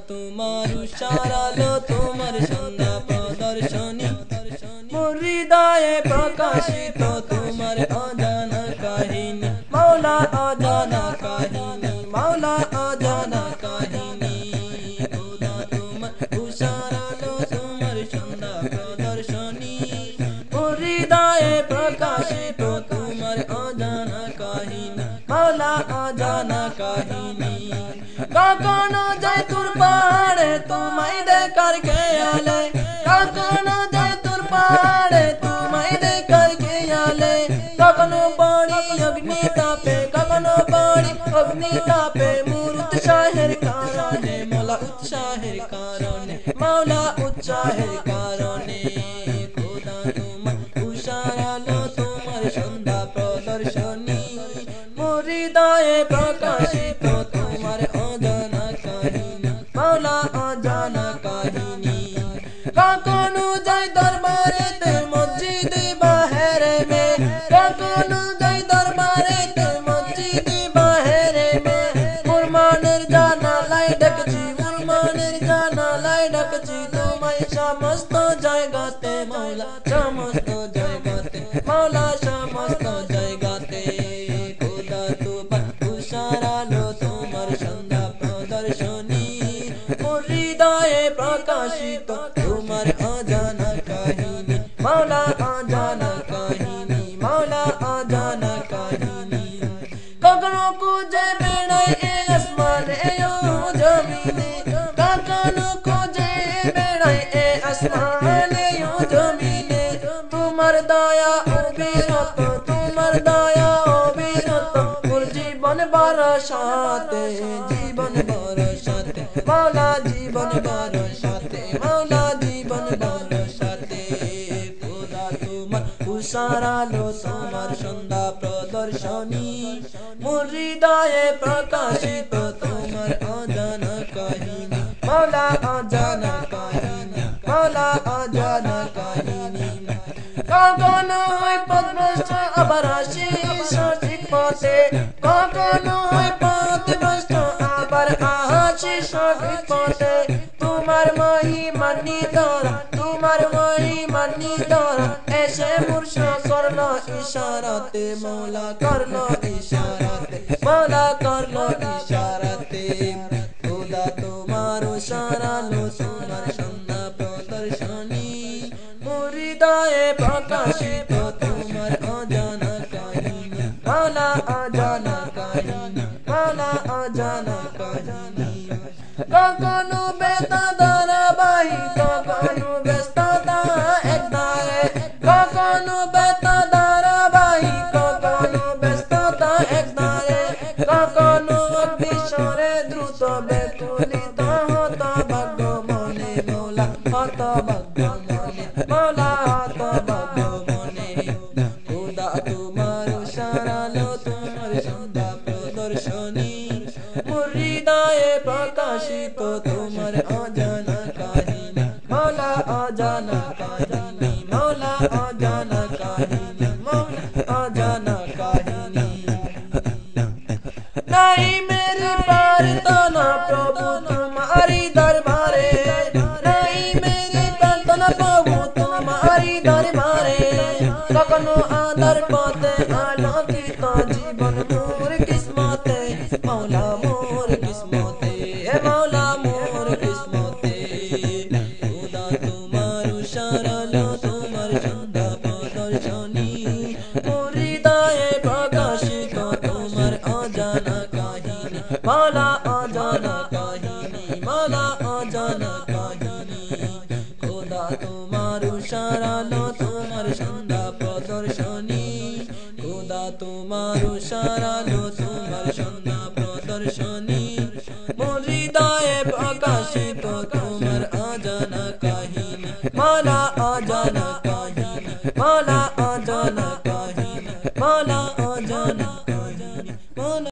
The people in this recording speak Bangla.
তোমার উষারালো তোমার সন্ধ্যা প্রদর্শনী মোর হৃদয়ে প্রকাশিত তোমার অজানা কাহিনী মাওলা অজানা কাহিনী মাওলা অজানা কাহিনী খোদা তোমার উষারালো তোমার সন্ধ্যা প্রদর্শনী মোর হৃদয়ে প্রকাশিত তোমার অজানা কাহিনী মাওলা অজানা কাহিনী কখনো যাই তোর পাহাড়ে তোমায় দেখার খেয়ালে কখনো যাই তোর পাহাড়ে তোমায় দেখার খেয়ালে কখনো পড়ি অগ্নি তাপে কখনো পড়ি অগ্নি তাপে মোর উৎসাহের কারণে মাওলা উৎসাহের কারণে মাওলা উৎসাহের কারণে খোদা তোমার উষারালো তোমার সন্ধ্যা প্রদর্শনী মোর হৃদয়ে প্রকাশিত তোমার অজানা কাহিনী মাওলা অজানা কাহিনী কখনো যাই দরবারেতে মসজিদে বাহিরে মে কখনো যাই দরবারেতে মসজিদে বাহিরে মে মোর মনের জানালায় ডাকছি মোর মনের জানালায় ডাকছি তোমায় সমস্ত জায়গাতে মাওলা সমস্ত জায়গাতে মাওলা সমস্ত জায়গাতে খোদা তোমার উষারালো তোমার সন্ধ্যা প্রদর্শনী মোর হৃদয়ে প্রকাশিত তোমার অজানা কাহিনী মাওলা অজানা কাহিনী মাওলা অজানা কাহিনী কখনো খুঁজে বেড়াই এ আসমানে ও জমিনে কখনো খুঁজে বেড়াই এ আসমানে ও জমিনে তোমার দয়া অবিরত তোমার দয়া অবিরত মোর জীবন বরসাতে জীবন বরসাতে মাওলা জীবন বরসাতে মাওলা জীবন বরসাতে খোদা তোমার উষারালো তোমার সন্ধ্যা প্রদর্শনী মোর হৃদয়ে প্রকাশিত তোমার অজানা কাহিনী মাওলা অজানা কাহিনী মাওলা অজানা কাহিনী কখনো হয় পথভ্রষ্ট আবার আসি সঠিক পথে কখনো হয় পথভ্রষ্ট আবার আসি সঠিক পথে তোমার মহিমা নিদর তোমার মহিমা নিদর এসে মুর্শিদ করলো ইশারাতে মাওলা করলো ইশারাতে মাওলা করলো ইশারাতে খোদা তোমার উষারালো তোমার সন্ধ্যা প্রদর্শনী মোর হৃদয়ে প্রকাশিত তোমার অজানা কাহিনী মাওলা অজানা কাহিনী মাওলা অজানা কাহিনী কখনো বেতা ধারাবাহিক কখনো ব্যস্ততা একদারে কখনো বেতা ধারাবাহিক কখনো ব্যস্ততা একদারে কখনো বিশ্বরে দ্রুত বেকুলিত হত ভাগ্য মনে মাওলা হত ভাগ্য মনে মাওলা হত ভাগ্য মনে খোদা তোমার উষারালো তোমার সন্ধ্যা প্রদর্শনী মোর হৃদয়ে প্রকাশিত তোমার অজানা কাহিনী মাওলা অজানা কাহিনী মাওলা অজানা কাহিনী মাওলা অজানা কাহিনী নাই মেরে পার তো না প্রভু তোমারি দরবারে নাই মেরে পার তো না প্রভু তোমারি দরবারে কখনো আদার পথে আলোকিত জীবন মোর কিসমতে মাওলা মোর কিসমতে হে মাওলা মোর কিসমতে খোদা তোমার উষারালো তোমার সন্ধ্যা প্রদর্শনী মোর হৃদয়ে প্রকাশিত তোমার অজানা কাহিনী মাওলা অজানা কাহিনী মাওলা অজানা কাহিনী খোদা তোমার উষারালো তোমার সন্ধ্যা প্রদর্শনী খোদা তোমার উষারালো তোমার সন্ধ্যা প্রদর্শনী মোর হৃদয়ে প্রকাশিত তোমার